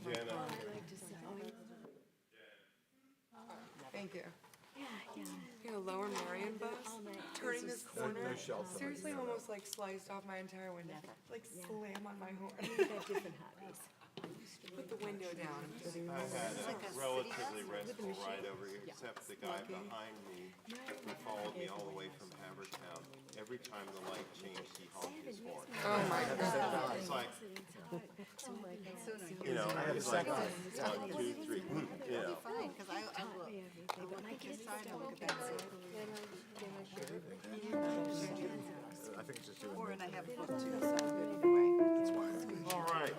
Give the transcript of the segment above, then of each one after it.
Jenna. Thank you. Yeah. You know, Lower Marion bus, turning this corner, no shelter. seriously almost like sliced off my entire window. Like slam on my horn. We've got different hobbies. Put the window down. I had a relatively restful ride over here, except the guy behind me, who followed me all the way from Havertown. Every time the light changed, he honked his horn. Oh my God. It's like, you know, it's like 1, 2, 3, you know. Fine, because I will, I will pick his side, I'll look at that side. I think it's just you Or, and I have a book too, so either way. All right.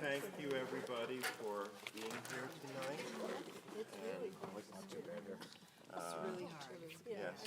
Thank you, everybody, for being here tonight. It's really hard. Yes.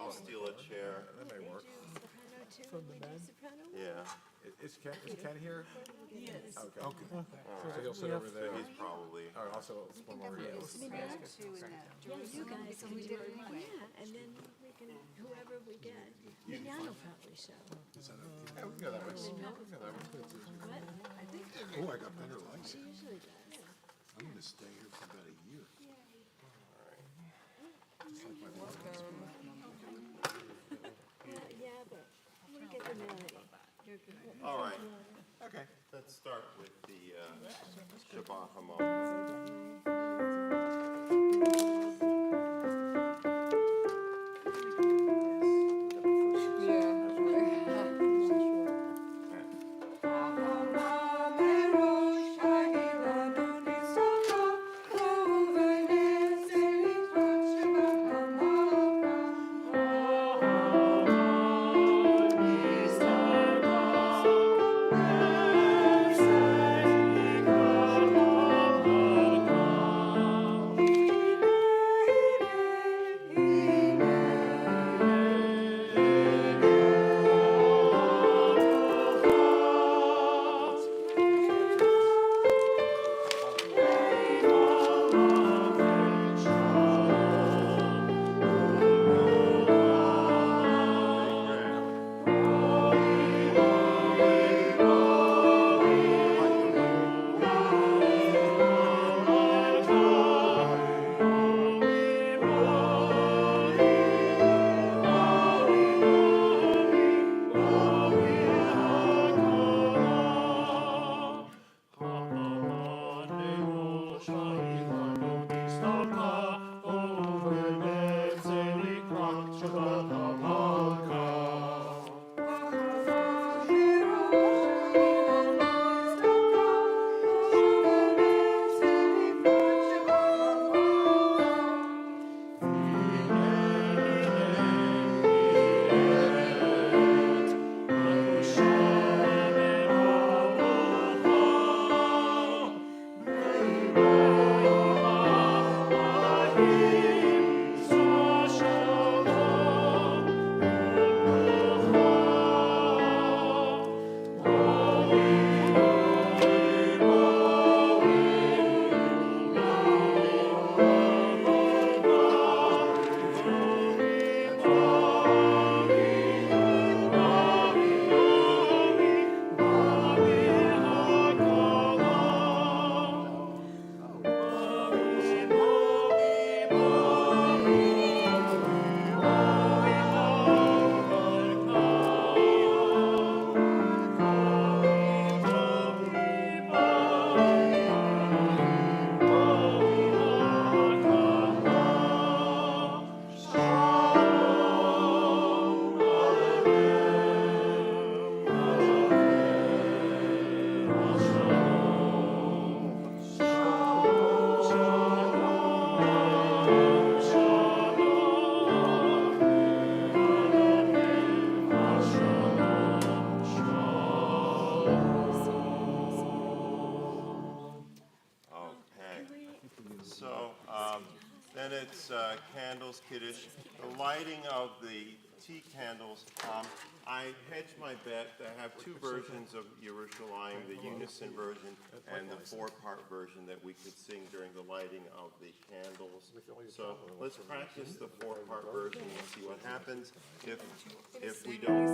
I'll steal a chair. That may work. From the men? Yeah. Is Ken here? Yes. Okay. So he'll sit over there. He's probably. All right, also, it's one more. Two in that Jerusalem, because we did it anyway. Yeah, and then we can, whoever we get, Mignon will probably show. Yeah, we can go that way. We can go that way. What? I think Oh, I got better lights. she usually does. I'm gonna stay here for about a year. Yeah, but we get the melody. You're good. All right. Okay. Let's start with the Shabbat Hamal. Thank candles, Kiddush, the lighting of the tea candles, I hedged my bet. I have two versions of Yerushalayim, the unison version and the four-part version that we could sing during the lighting of the candles. So let's practice the four-part version and see what happens. If we don't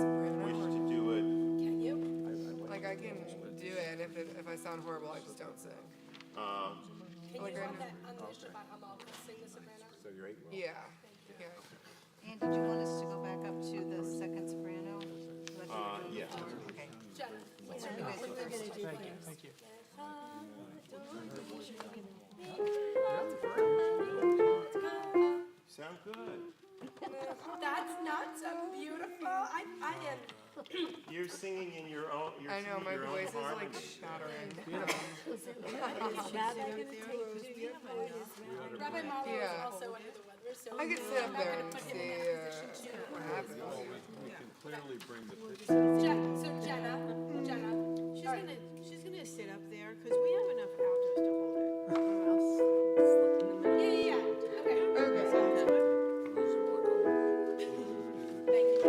wish to do it, Can you? Like I can do it, and if I sound horrible, I just don't sing. Can Like you right on now. that, on the Shabbat Hamal, sing the soprano? So you're 8. Yeah. Yeah. And did you want us to go back up to the second soprano? yeah. Okay. Jenna, what's You your guys do first. Thank you. Sound good. That's not so beautiful. I am. You're singing in your own. You're I know, singing my your own voice is like harmony. shattering. Rabbi Marlowe is Yeah. also under the weather, so I could sit up there and put him see in that position too. what happens. We can clearly bring the picture. So Jenna, She's gonna sit up there, cause we have enough altos to hold her. Or else slip in the middle. yeah. Okay. Okay. Thank you.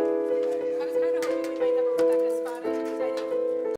I was kind of hoping we might have a Rebecca spot in because I didn't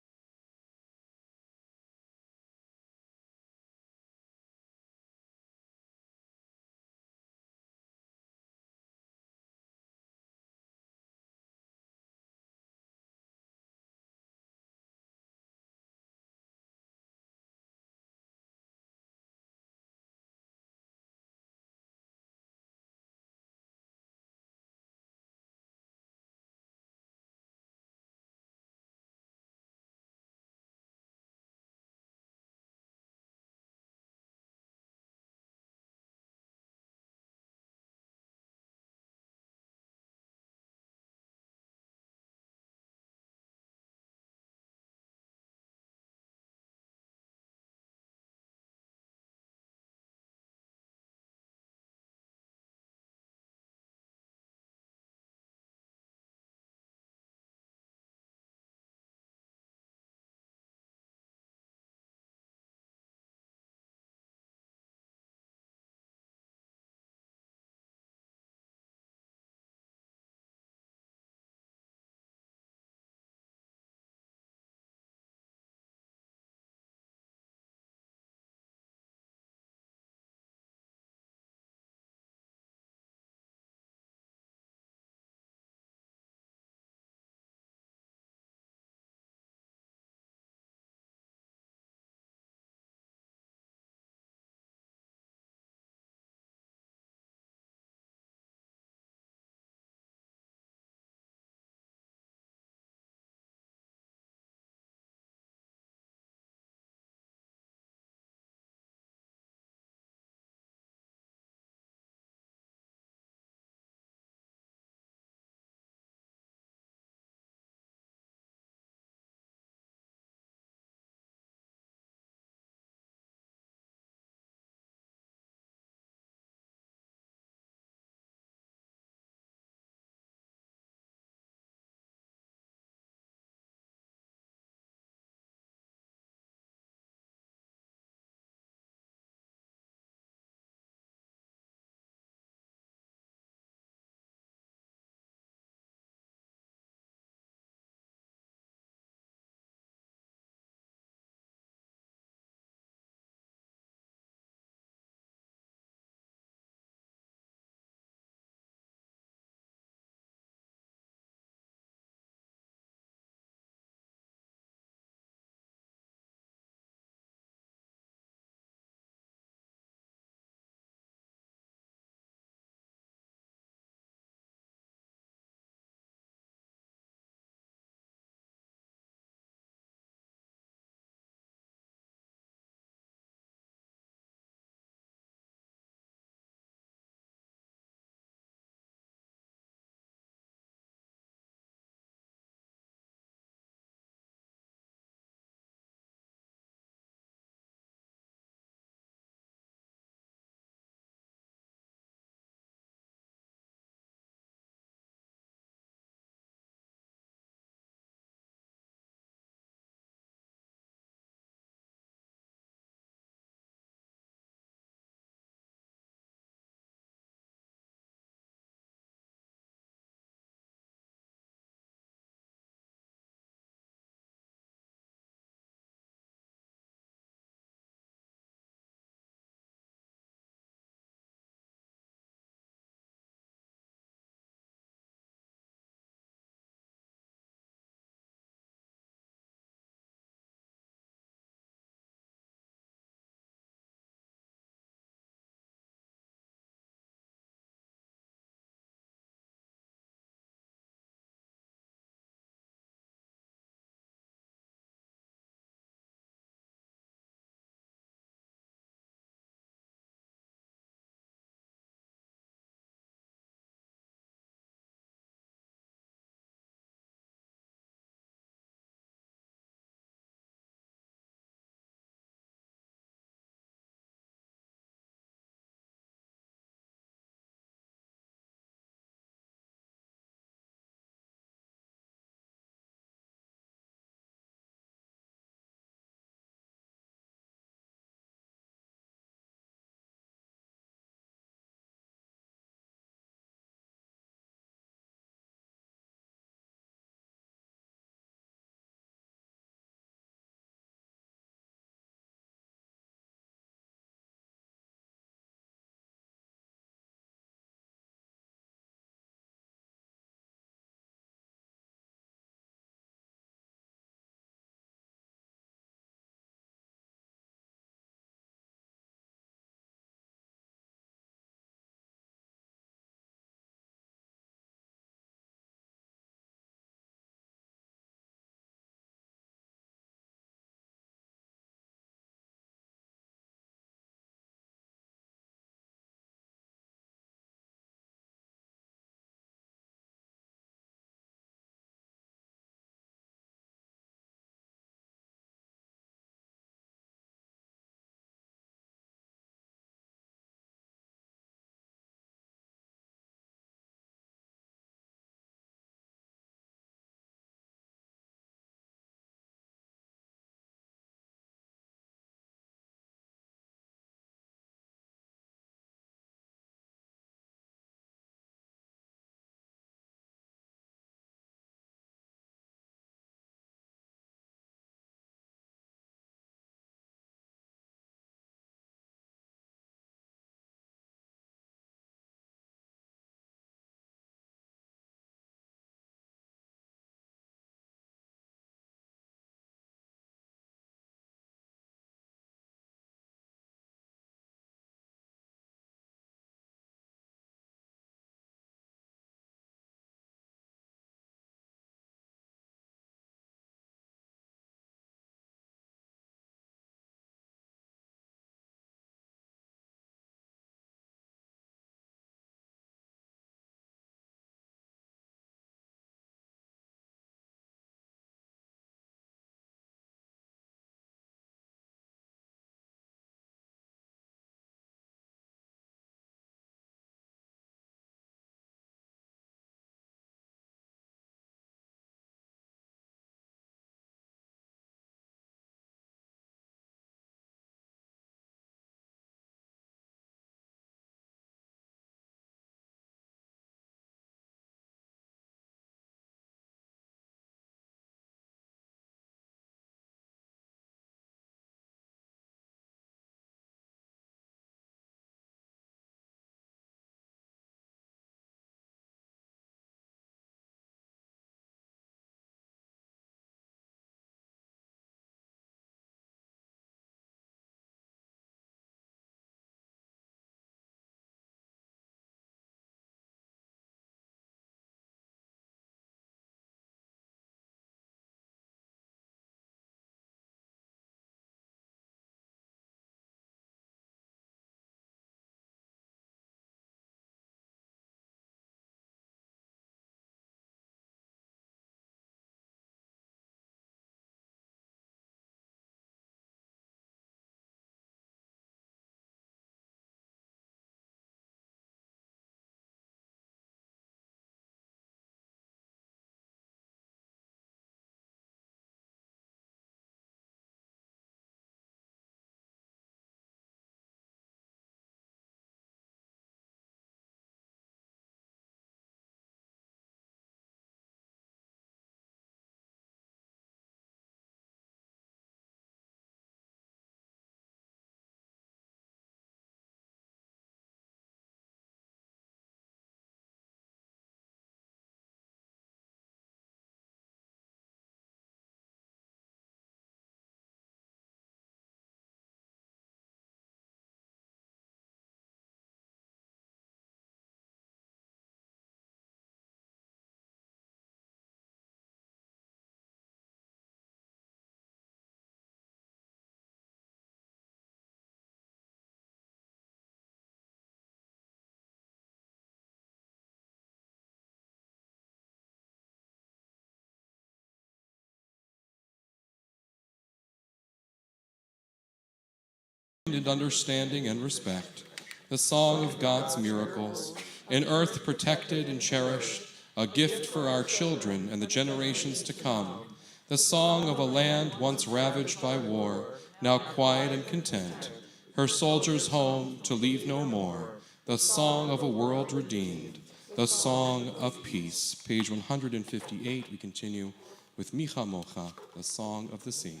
and understanding and respect, the song of God's miracles, an earth protected and cherished, a gift for our children and the generations to come, the song of a land once ravaged by war, now quiet and content, her soldiers home to leave no more, the song of a world redeemed, the song of peace. Page 158, we continue with Micha Mocha, the song of the sea.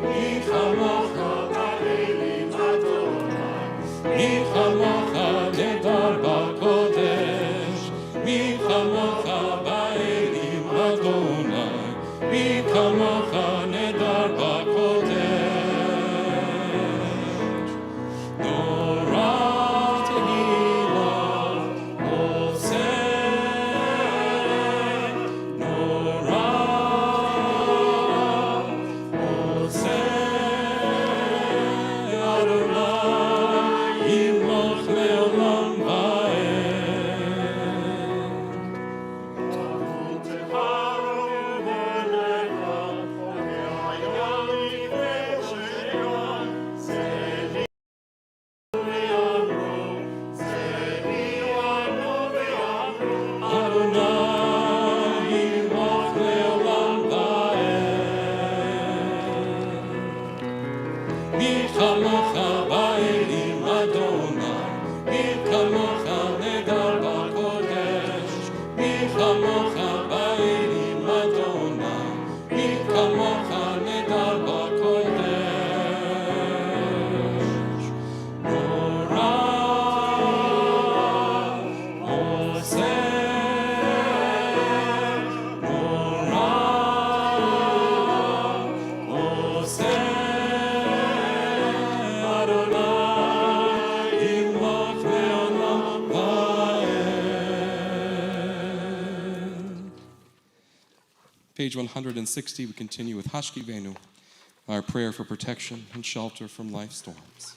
Micha Mocha ba'elim Adonai, Micha Mocha nedar ba'kodesh, Micha Mocha ba'elim Adonai, Micha Mocha nedar ba'kodesh. Nora tehila oseh, Nora oseh, Adonai yimloch le'olam Page 160, we continue with Hashkivenu, our prayer for protection and shelter from life's storms.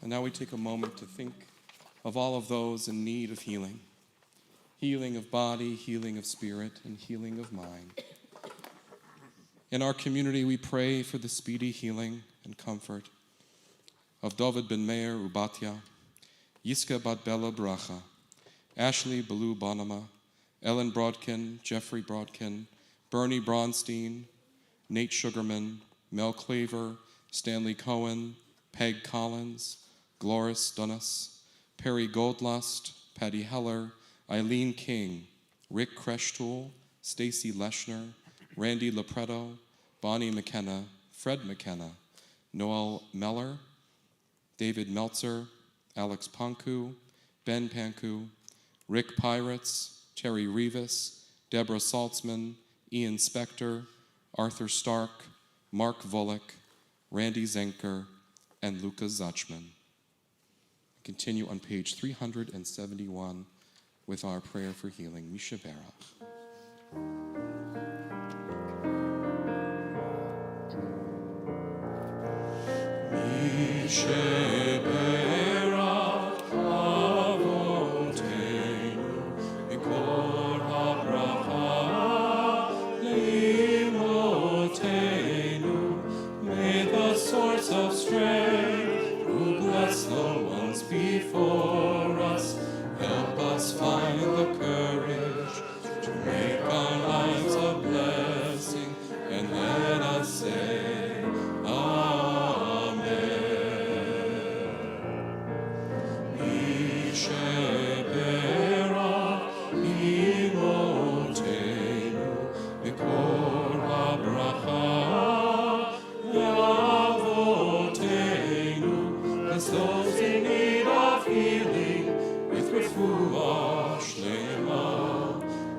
And now we take a moment to think of all of those in need of healing. Healing of body, healing of spirit, and healing of mind. In our community, we pray for the speedy healing and comfort of David ben Meir Ubatya, Yiska bat Bella Bracha, Ashley Belu Bonama, Ellen Brodkin, Jeffrey Brodkin, Bernie Bronstein, Nate Sugarman, Mel Claver, Stanley Cohen, Peg Collins, Gloris Dunnas, Perry Goldlust, Patty Heller, Eileen King, Rick Kreshtool, Stacy Leschner, Randy Lopreto, Bonnie McKenna, Fred McKenna, Noel Meller, David Meltzer, Alex Panku, Ben Panku, Rick Pirates, Terry Rivas, Deborah Saltzman, Ian Spector, Arthur Stark, Mark Volek, Randy Zenker, and Lucas Zachman. Continue on page 371 with our prayer for healing. Misha Berach. Misha Berach Avotenu Mikol HaBracha Leimotenu. May the source of strength, who bless the ones before us, help us find the courage to make our lives a blessing, and let us say, Amen. Misheberach imotenu mikol habracha leavotenu. Bless those in need of healing with refuah shlema,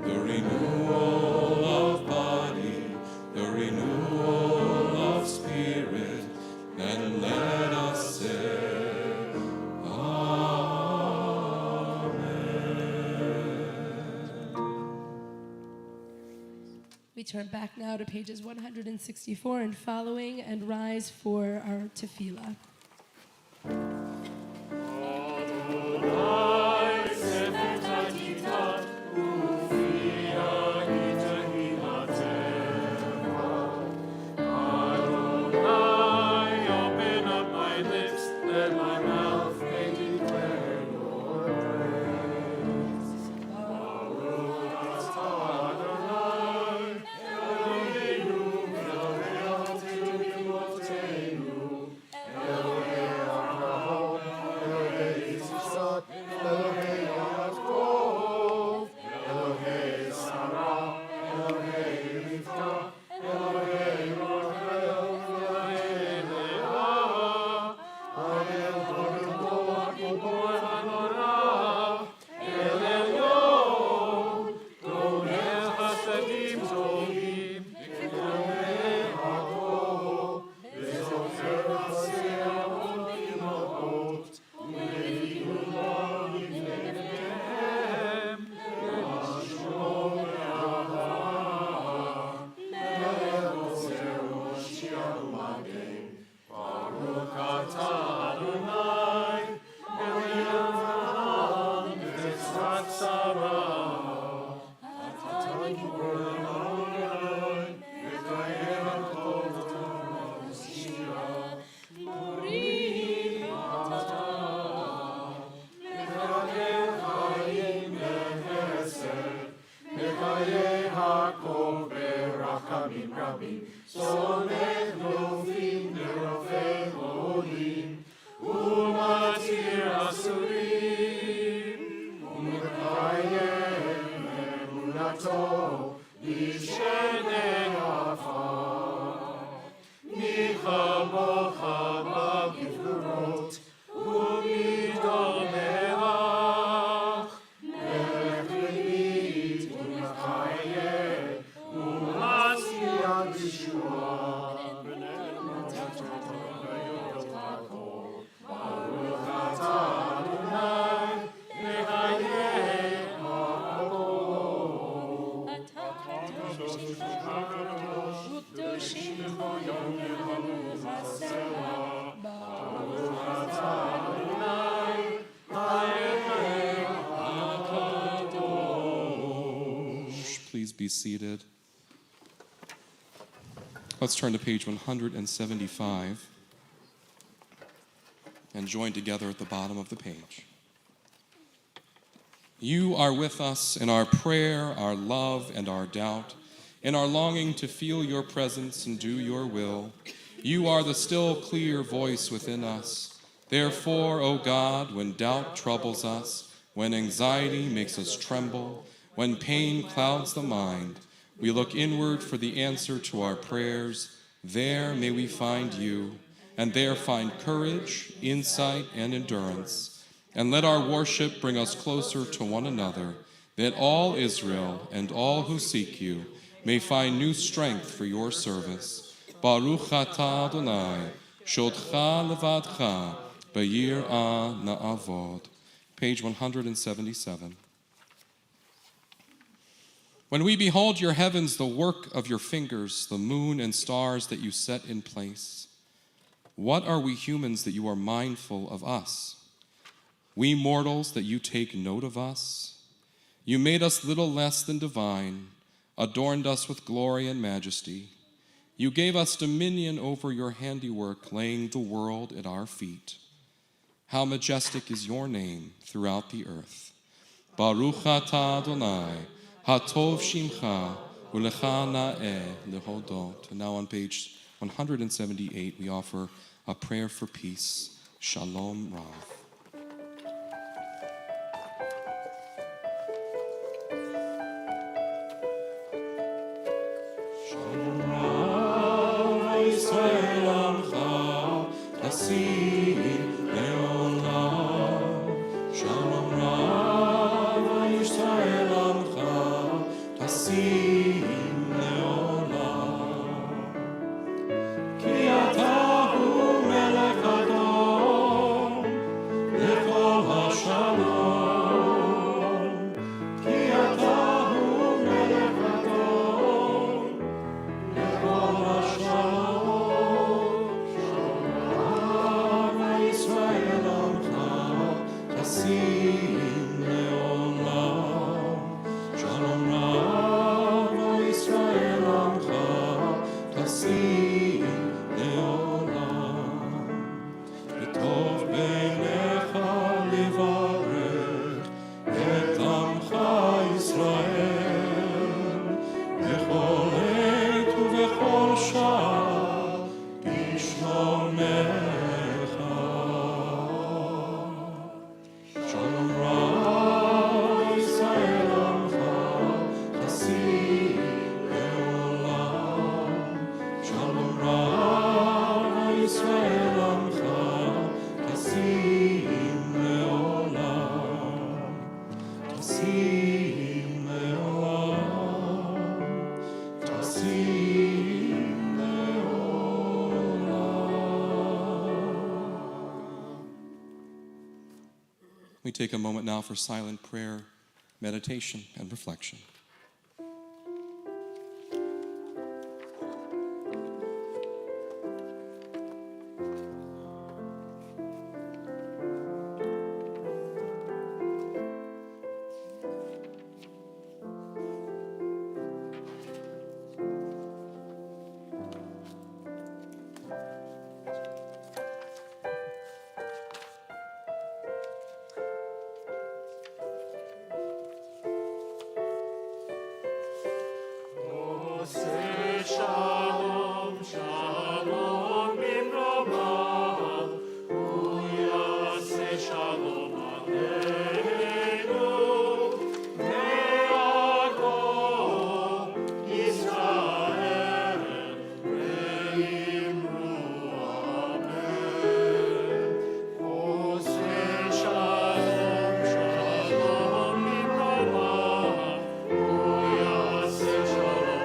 the renewal of body, the renewal of spirit, and let us say, We turn back now to pages 164 and following and rise for our tefillah. Please be seated. Let's turn to page 175 and join together at the bottom of the page. You are with us in our prayer, our love, and our doubt, in our longing to feel your presence and do your will. You are the still clear voice within us. Therefore, O God, when doubt troubles us, when anxiety makes us tremble, when pain clouds the mind, we look inward for the answer to our prayers. There may we find you, and there find courage, insight, and endurance. And let our worship bring us closer to one another, that all Israel and all who seek you may find new strength for your service. Baruch atah Adonai, Shodcha levadcha, b'yir'ah na'avod. Page 177. When we behold your heavens, the work of your fingers, the moon and stars that you set in place, what are we humans that you are mindful of us? We mortals that you take note of us? You made us little less than divine, adorned us with glory and majesty. You gave us dominion over your handiwork, laying the world at our feet. How majestic is your name throughout the earth. Baruch atah Adonai, hatov shimcha, ulecha na'eh lehodot. And now on page 178, we offer a prayer for peace. Shalom Rav. Shalom Rav, Yisrael Amcha, Tasim Leolam. Shalom Rav, Yisrael Amcha, Tasim Leolam. Ki ata hu melech Adon, lechol hashalom. Ki ata hu melech Adon, lechol hashalom. Shalom Yisrael Amcha, tasim leolam. Shalom Yisrael Amcha, tasim leolam. V'tov beinecha levarech et amcha Yisrael bechol עת ובכל שעה בשלומך. Shalom Rav Yisrael Amcha, tasim leolam. Shalom Rav Yisrael Amcha, tasim leolam. Tasim leolam. Tasim leolam. We take a moment now for silent prayer, meditation, and reflection. Shalom, shalom bimroma, uyase shalom aleinu, me'ako Yisrael, re'imru amen. Oseh shalom, shalom bimroma, uyase shalom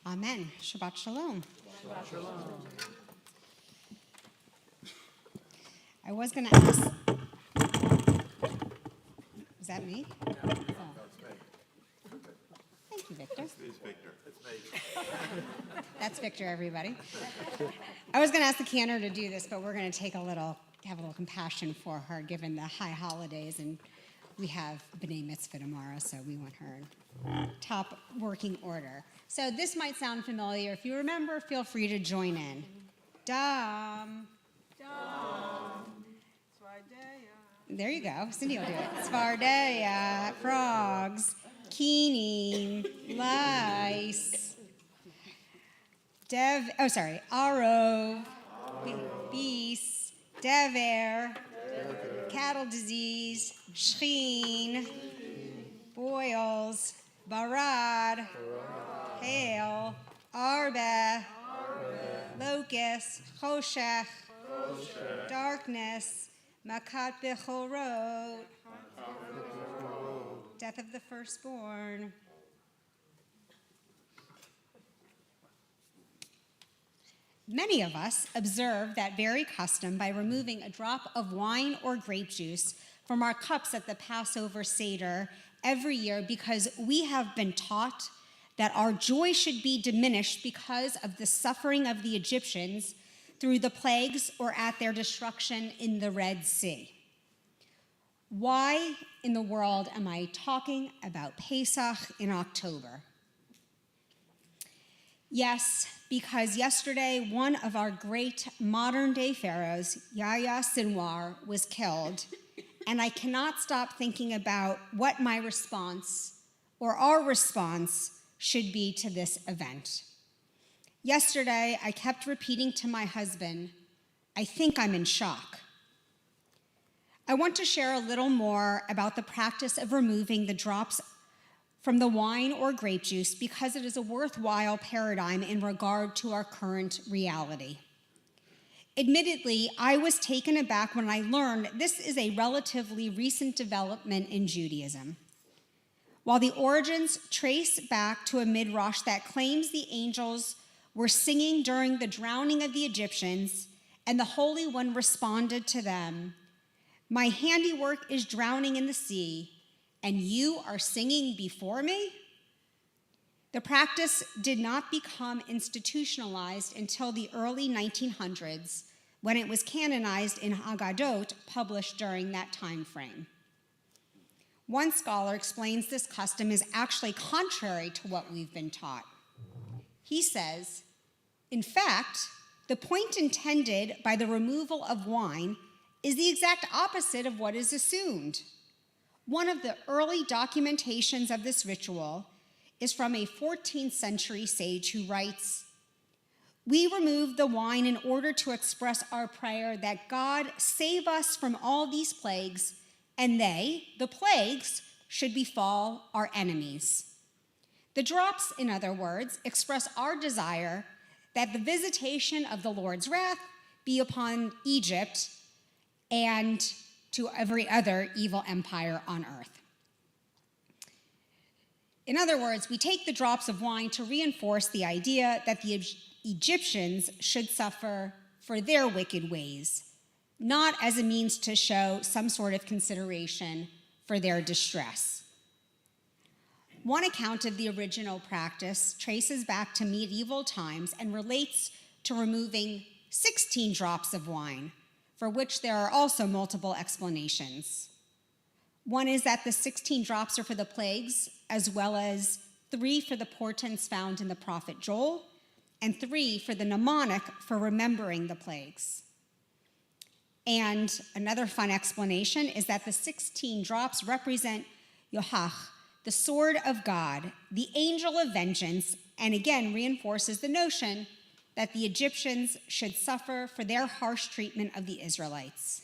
Amen. Shabbat shalom. I was going to ask. Is that me? Oh. Victor. Is Victor. That's Victor, everybody. I was going to ask the cantor to do this, but we're going to have a little compassion for her, given the high holidays, and we have B'nai Mitzvah tomorrow, so we want her in top working order. So this might sound familiar. If you remember, feel free to join in. Dom. There you go. Cindy will do it. Svardeya, frogs, keening, lice, arov, beasts, dever, cattle disease, shcheen, boils, barad, hail, arbe, locust, choshech, darkness, makat bechorot, death of the firstborn. Many of us observe that very custom by removing a drop of wine or grape juice from our cups at the Passover Seder every year because we have been taught that our joy should be diminished because of the suffering of the Egyptians through the plagues or at their destruction in the Red Sea. Why in the world am I talking about Pesach in October? Yes, because yesterday one of our great modern-day pharaohs, Yahya Sinwar, was killed, and I cannot stop thinking about what my response or our response should be to this event. Yesterday, I kept repeating to my husband, I think I'm in shock. I want to share a little more about the practice of removing the drops from the wine or grape juice because it is a worthwhile paradigm in regard to our current reality. Admittedly, I was taken aback when I learned this is a relatively recent development in Judaism. While the origins trace back to a midrash that claims the angels were singing during the drowning of the Egyptians, and the Holy One responded to them, "My handiwork is drowning in the sea, and you are singing before me?" The practice did not become institutionalized until the early 1900s, when it was canonized in Haggadot, published during that time frame. One scholar explains this custom is actually contrary to what we've been taught. He says, in fact, the point intended by the removal of wine is the exact opposite of what is assumed. One of the early documentations of this ritual is from a 14th century sage who writes, "We remove the wine in order to express our prayer that God save us from all these plagues, and they, the plagues, should befall our enemies." The drops, in other words, express our desire that the visitation of the Lord's wrath be upon Egypt and to every other evil empire on earth. In other words, we take the drops of wine to reinforce the idea that the Egyptians should suffer for their wicked ways, not as a means to show some sort of consideration for their distress. One account of the original practice traces back to medieval times and relates to removing 16 drops of wine, for which there are also multiple explanations. One is that the 16 drops are for the plagues, as well as 3 for the portents found in the prophet Joel, and 3 for the mnemonic for remembering the plagues. And another fun explanation is that the 16 drops represent Yohach, the sword of God, the angel of vengeance, and again reinforces the notion that the Egyptians should suffer for their harsh treatment of the Israelites.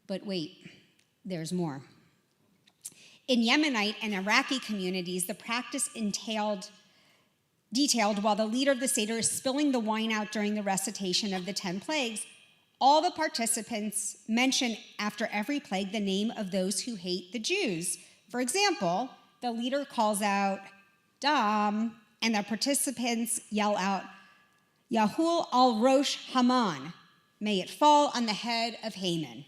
But wait, there's more. In Yemenite and Iraqi communities, the practice detailed while the leader of the Seder is spilling the wine out during the recitation of the 10 plagues, all the participants mention after every plague the name of those who hate the Jews. For example, the leader calls out Dam, and the participants yell out, Yahul al Rosh Haman, may it fall on the head of Haman.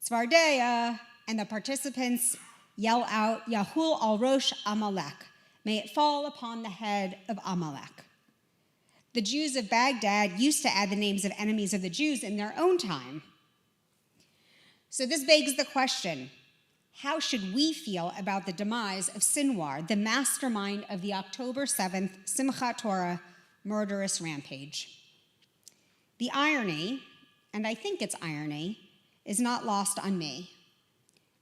Svardeya, and the participants yell out, Yahul al Rosh Amalek. May it fall upon the head of Amalek. The Jews of Baghdad used to add the names of enemies of the Jews in their own time. So this begs the question, how should we feel about the demise of Sinwar, the mastermind of the October 7th Simchat Torah murderous rampage? The irony, and I think it's irony, is not lost on me.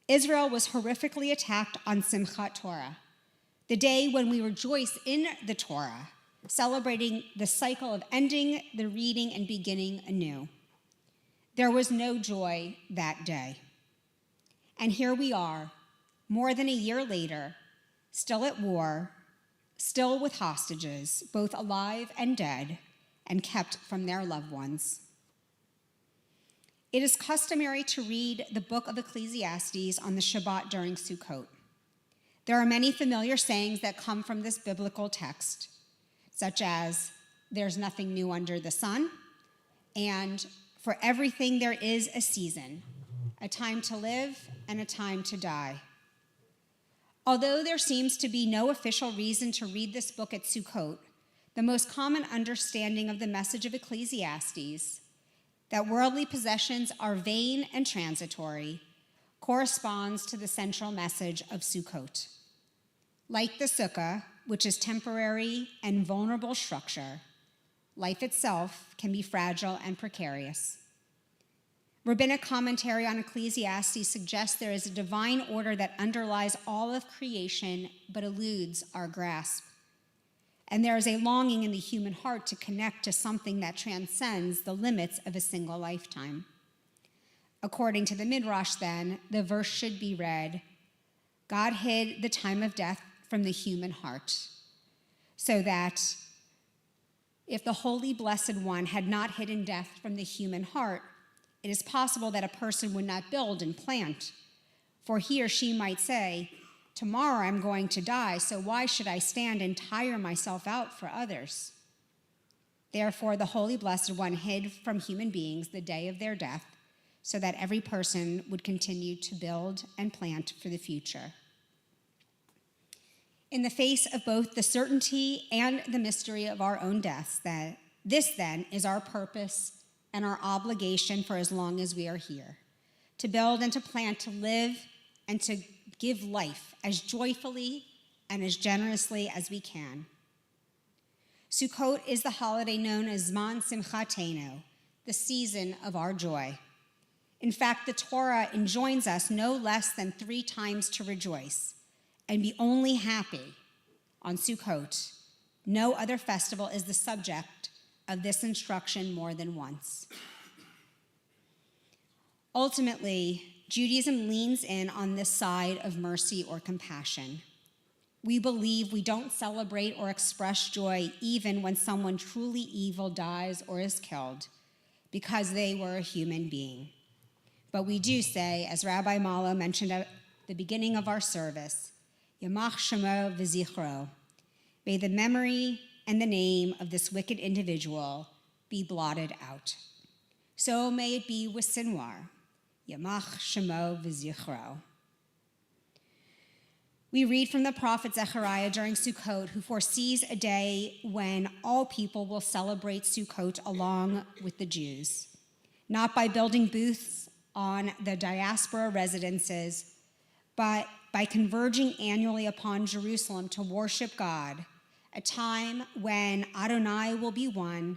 Israel was horrifically attacked on Simchat Torah, the day when we rejoice in the Torah, celebrating the cycle of ending the reading and beginning anew. There was no joy that day. And here we are, more than a year later, still at war, still with hostages, both alive and dead, and kept from their loved ones. It is customary to read the book of Ecclesiastes on the Shabbat during Sukkot. There are many familiar sayings that come from this biblical text, such as, there's nothing new under the sun, and for everything there is a season, a time to live and a time to die. Although there seems to be no official reason to read this book at Sukkot, the most common understanding of the message of Ecclesiastes, that worldly possessions are vain and transitory, corresponds to the central message of Sukkot. Like the sukkah, which is temporary and vulnerable structure, life itself can be fragile and precarious. Rabbinic commentary on Ecclesiastes suggests there is a divine order that underlies all of creation but eludes our grasp. And there is a longing in the human heart to connect to something that transcends the limits of a single lifetime. According to the Midrash, then, the verse should be read, God hid the time of death from the human heart, so that if the Holy Blessed One had not hidden death from the human heart, it is possible that a person would not build and plant, for he or she might say, tomorrow I'm going to die, so why should I stand and tire myself out for others? Therefore, the Holy Blessed One hid from human beings the day of their death, so that every person would continue to build and plant for the future. In the face of both the certainty and the mystery of our own deaths, that this then is our purpose and our obligation for as long as we are here, to build and to plant, to live and to give life as joyfully and as generously as we can. Sukkot is the holiday known as Zman Simchatenu, the season of our joy. In fact, the Torah enjoins us no less than 3 times to rejoice and be only happy on Sukkot. No other festival is the subject of this instruction more than once. Ultimately, Judaism leans in on this side of mercy or compassion. We believe we don't celebrate or express joy even when someone truly evil dies or is killed because they were a human being. But we do say, as Rabbi Malo mentioned at the beginning of our service, Yamach Shemo v'zichro, may the memory and the name of this wicked individual be blotted out. So may it be with Sinwar, Yamach Shemo v'zichro. We read from the prophet Zechariah during Sukkot, who foresees a day when all people will celebrate Sukkot along with the Jews, not by building booths on the diaspora residences, but by converging annually upon Jerusalem to worship God, a time when Adonai will be one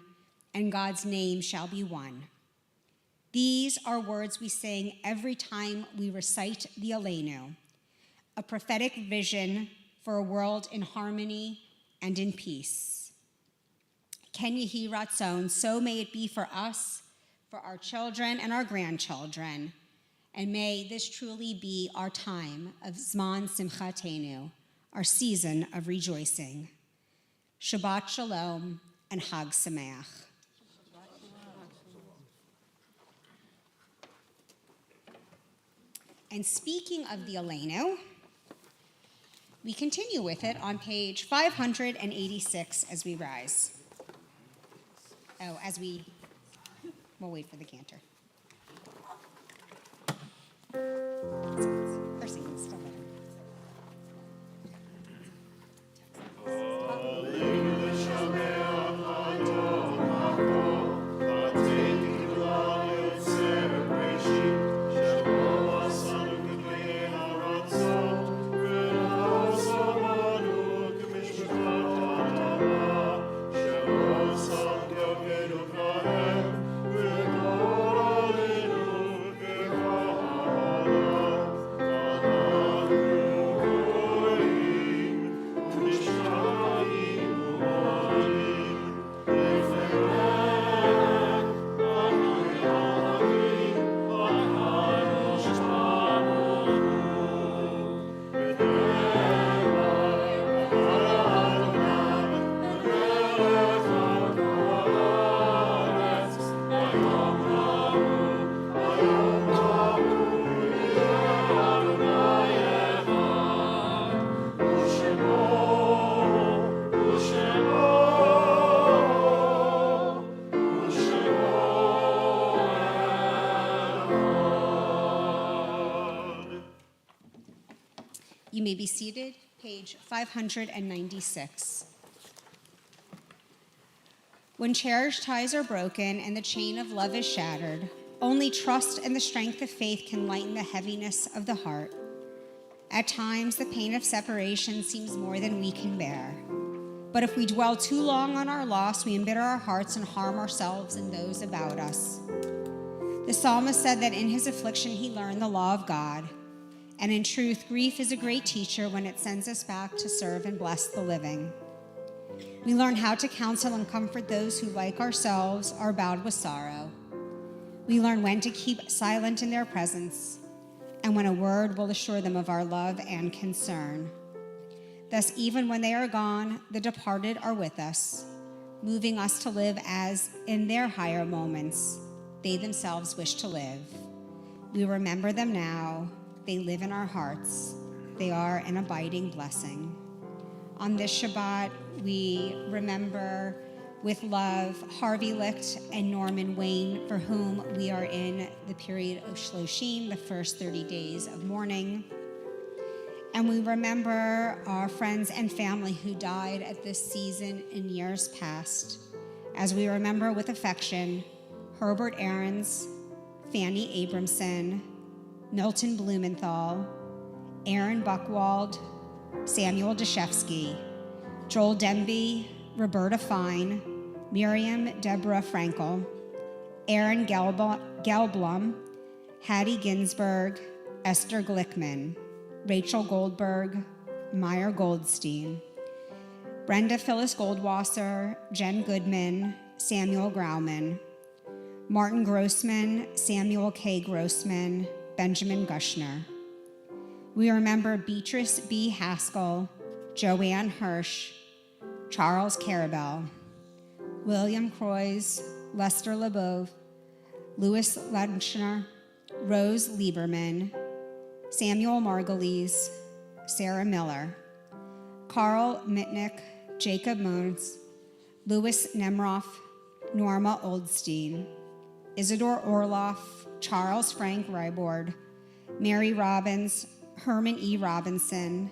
and God's name shall be one. These are words we sing every time we recite the Aleinu, a prophetic vision for a world in harmony and in peace. Ken Yehi Ratzon, so may it be for us, for our children and our grandchildren, and may this truly be our time of Zman Simchatenu, our season of rejoicing. Shabbat Shalom and Hag Sameach. And speaking of the Aleinu, we continue with it on page 586 as we rise. We'll wait for the cantor. Our singing's still better. may be seated, page 596. When cherished ties are broken and the chain of love is shattered, only trust and the strength of faith can lighten the heaviness of the heart. At times, the pain of separation seems more than we can bear. But if we dwell too long on our loss, we embitter our hearts and harm ourselves and those about us. The psalmist said that in his affliction he learned the law of God. And in truth, grief is a great teacher when it sends us back to serve and bless the living. We learn how to counsel and comfort those who, like ourselves, are bowed with sorrow. We learn when to keep silent in their presence, and when a word will assure them of our love and concern. Thus, even when they are gone, the departed are with us, moving us to live as, in their higher moments, they themselves wish to live. We remember them now. They live in our hearts. They are an abiding blessing. On this Shabbat, we remember with love Harvey Licht and Norman Wayne, for whom we are in the period of Shloshim, the first 30 days of mourning. And we remember our friends and family who died at this season in years past, as we remember with affection Herbert Ahrens, Fanny Abramson, Milton Blumenthal, Aaron Buchwald, Samuel Deshefsky, Joel Demby, Roberta Fine, Miriam Deborah Frankel, Aaron Gelblum, Hattie Ginsburg, Esther Glickman, Rachel Goldberg, Meyer Goldstein, Brenda Phyllis Goldwasser, Jen Goodman, Samuel Grauman, Martin Grossman, Samuel K. Grossman, Benjamin Gushner. We remember Beatrice B. Haskell, Joanne Hirsch, Charles Carabel, William Croys, Lester LeBeau, Louis Lenchner, Rose Lieberman, Samuel Margulies, Sarah Miller, Carl Mitnick, Jacob Moons, Louis Nemroff, Norma Oldstein, Isidore Orloff, Charles Frank Ryboard, Mary Robbins, Herman E. Robinson,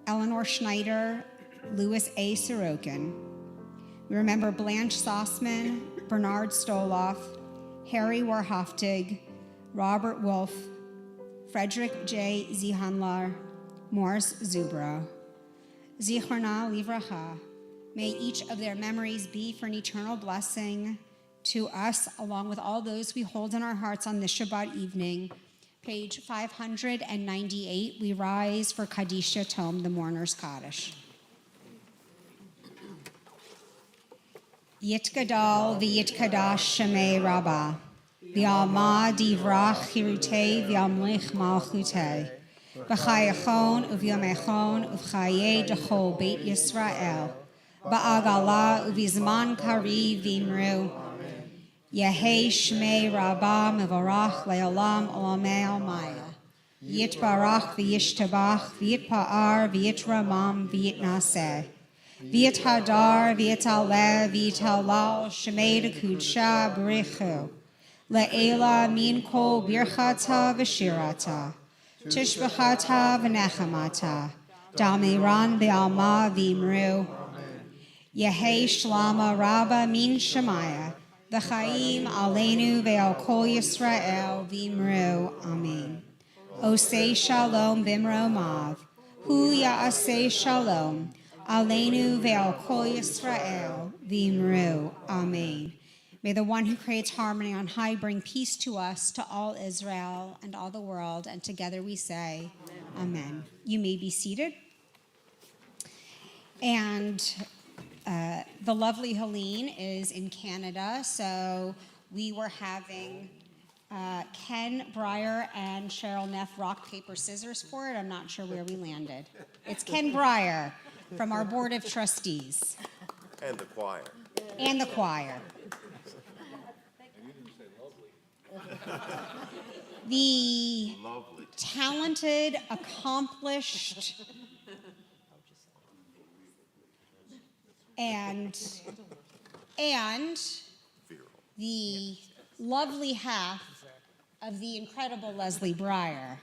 Eleanor Schneider, Louis A. Sorokin. We remember Blanche Sossman, Bernard Stoloff, Harry Warhoftig, Robert Wolf, Frederick J. Zihanlar, Morris Zubro. Zichrona Livracha. May each of their memories be for an eternal blessing to us, along with all those we hold in our hearts on this Shabbat evening. Page 598, we rise for Kadisha Tome, the Mourner's Kaddish. Yitgadal v'yitkadash Shemei Rabbah, v'alma divrach chirutei v'amlich malchutei, v'chayachon uv'yomechon uv'chaye dechol Beit Yisrael, ba'agala uv'izman kari v'imru, Yehei Shmei Rabbah Mevorach Le'olam Olamei Almaya. Yitbarach v'yishtabach v'yitpa'ar v'yitramam v'yitnaseh. V'yithadar v'yitaleh v'yitalal Shmei D'Kudsha B'richu. Le'ela min kol birchata v'shirata. Tishbachata v'nechamata. Damiran v'alma v'imru. Yehei Shlama Rabba min Shemaya. V'chaim aleinu ve'al kol Yisrael v'imru. Amen. Osei shalom b'imromav. Hu ya'asei shalom. Aleinu ve'al kol Yisrael v'imru. Amen. May the one who creates harmony on high bring peace to us, to all Israel and all the world. And together we say, Amen. You may be seated. And the lovely Helene is in Canada, so we were having Ken Breyer and Cheryl Neff rock, paper, scissors for it. I'm not sure where we landed. It's Ken Breyer from our Board of Trustees. And the choir. And the choir. The Lovely. talented, accomplished, and the lovely half of the incredible Leslie Breyer.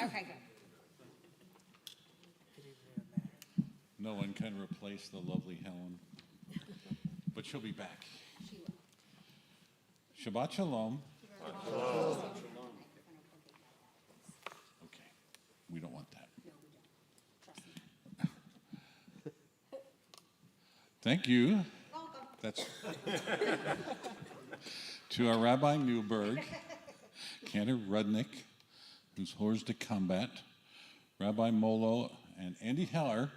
Okay, good. No one can replace the lovely Helen, but she'll be back. Shabbat Shalom. Okay, we don't want that. Thank you. That's to our Rabbi Newberg, Cantor Rudnick, who's Hors de Combat, Rabbi Molo, and Andy Heller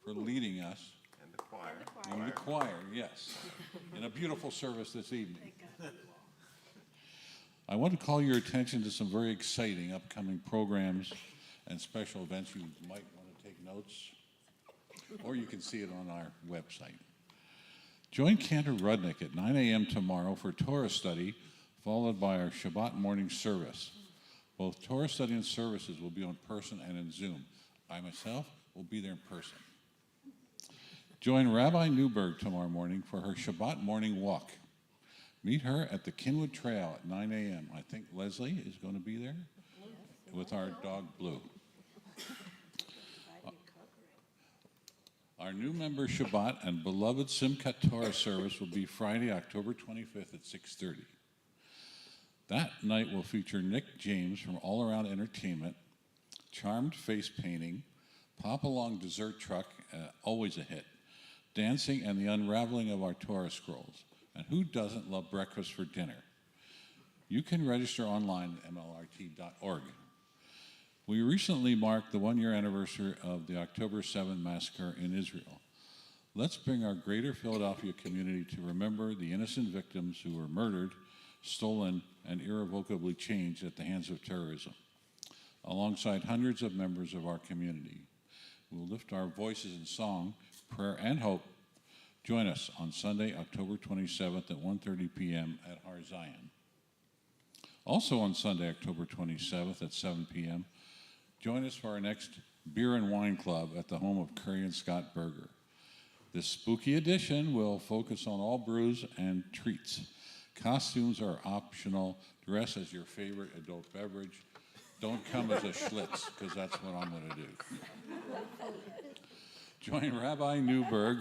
for leading us. And the choir. And the choir, yes, in a beautiful service this evening. I want to call your attention to some very exciting upcoming programs and special events. You might want to take notes, or you can see it on our website. Join Cantor Rudnick at 9 a.m. tomorrow for Torah study, followed by our Shabbat morning service. Both Torah study and services will be in person and in Zoom. I myself will be there in person. Join Rabbi Newberg tomorrow morning for her Shabbat morning walk. Meet her at the Kinwood Trail at 9 a.m. I think Leslie is going to be there with our dog Blue. Our new member Shabbat and beloved Simchat Torah service will be Friday, October 25th at 6:30. That night will feature Nick James from All Around Entertainment, charmed face painting, pop-along dessert truck, always a hit, dancing, and the unraveling of our Torah scrolls. And who doesn't love breakfast for dinner? You can register online at mlrt.org. We recently marked the one-year anniversary of the October 7th massacre in Israel. Let's bring our greater Philadelphia community to remember the innocent victims who were murdered, stolen, and irrevocably changed at the hands of terrorism, alongside hundreds of members of our community. We'll lift our voices in song, prayer, and hope. Join us on Sunday, October 27th at 1:30 p.m. at Har Zion. Also on Sunday, October 27th at 7 p.m., join us for our next Beer and Wine Club at the home of Curry and Scott Burger. This spooky edition will focus on all brews and treats. Costumes are optional. Dress as your favorite adult beverage. Don't come as a Schlitz, because that's what I'm going to do. Join Rabbi Newberg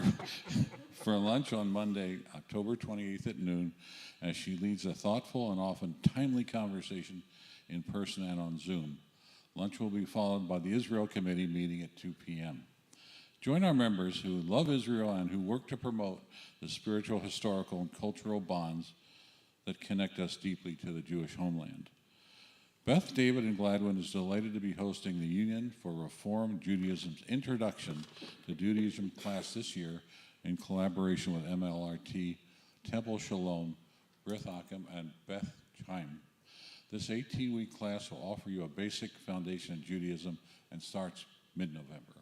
for lunch on Monday, October 28th at noon, as she leads a thoughtful and often timely conversation in person and on Zoom. Lunch will be followed by the Israel Committee meeting at 2 p.m. Join our members who love Israel and who work to promote the spiritual, historical, and cultural bonds that connect us deeply to the Jewish homeland. Beth, David, and Gladwin is delighted to be hosting the Union for Reform Judaism's Introduction to Judaism class this year in collaboration with MLRT, Temple Shalom, Brith Achim, and Beth Chaim. This 18-week class will offer you a basic foundation in Judaism and starts mid-November.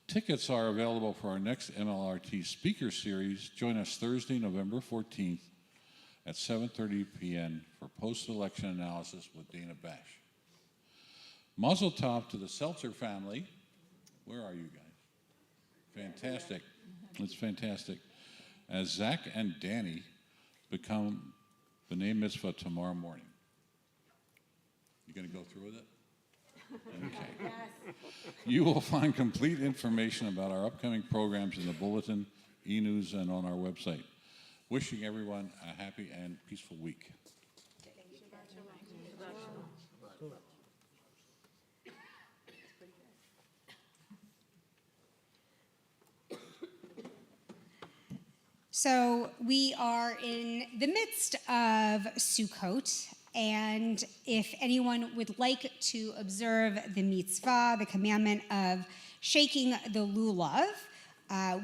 Tickets are available for our next MLRT speaker series. Join us Thursday, November 14th at 7:30 p.m. for post-election analysis with Dana Bash. Mazel tov to the Seltzer family. Where are you guys? Fantastic. It's fantastic. As Zach and Danny become B'nai Mitzvah tomorrow morning. You going to go through with it? Okay. You will find complete information about our upcoming programs in the bulletin, e-news, and on our website. Wishing everyone a happy and peaceful week. So we are in the midst of Sukkot, and if anyone would like to observe the mitzvah, the commandment of shaking the lulav,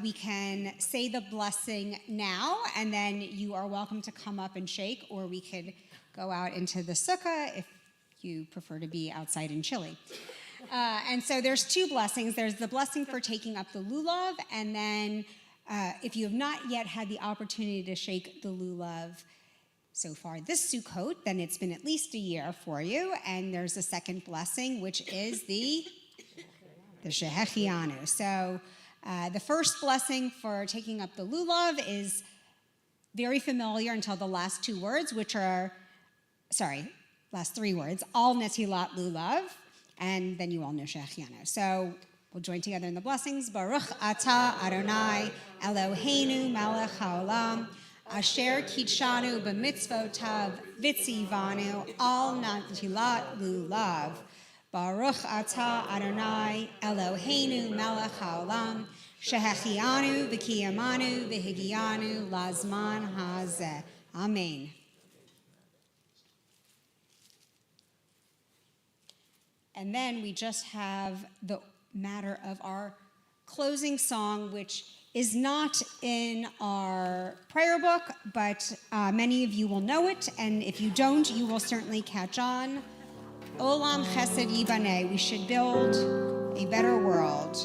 we can say the blessing now, and then you are welcome to come up and shake, or we could go out into the sukkah if you prefer to be outside in chilly. And so there's two blessings. There's the blessing for taking up the lulav, and then if you have not yet had the opportunity to shake the lulav so far this Sukkot, then it's been at least a year for you. And there's a second blessing, which is the Shehechianu. So the first blessing for taking up the lulav is very familiar until the last two words, last three words, all netilat lulav, and then you all know Shehechianu. So We'll join together in the blessings. Baruch atah Adonai Eloheinu melech haolam asher kitshanu b'mitzvotav v'tzivanu al natilat lulav. Baruch atah Adonai Eloheinu melech haolam shehechianu v'kiyamanu v'higianu lazman hazeh. Amen. And then we just have the matter of our closing song, which is not in our prayer book, but many of you will know it, and if you don't, you will certainly catch on. Olam Chesed Yibaneh, we should build a better world.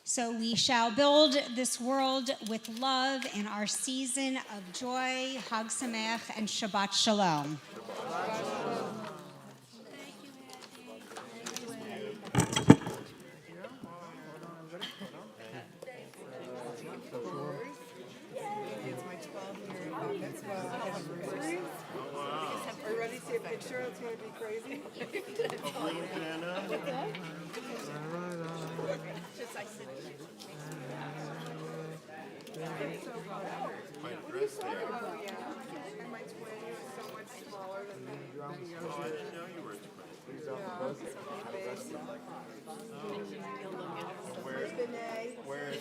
So we shall build this world with love in our season of joy, Hag Sameach, and Shabbat Shalom. It's my 12-year bar mitzvah anniversary. Are you ready to see a picture? It's going to be crazy. My dress there. Oh, yeah. And my twin is so much smaller than me. Oh, I didn't know you were a twin. Where's Benet? Where is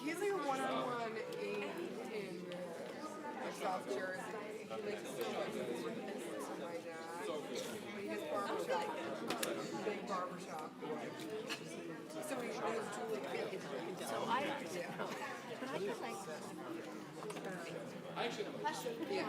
He's like a one-on-one in South Jersey. Like so much more business than my dad. He has barbershop, big barbershop. So he knows Julia. So I, yeah. But I just like. Yeah.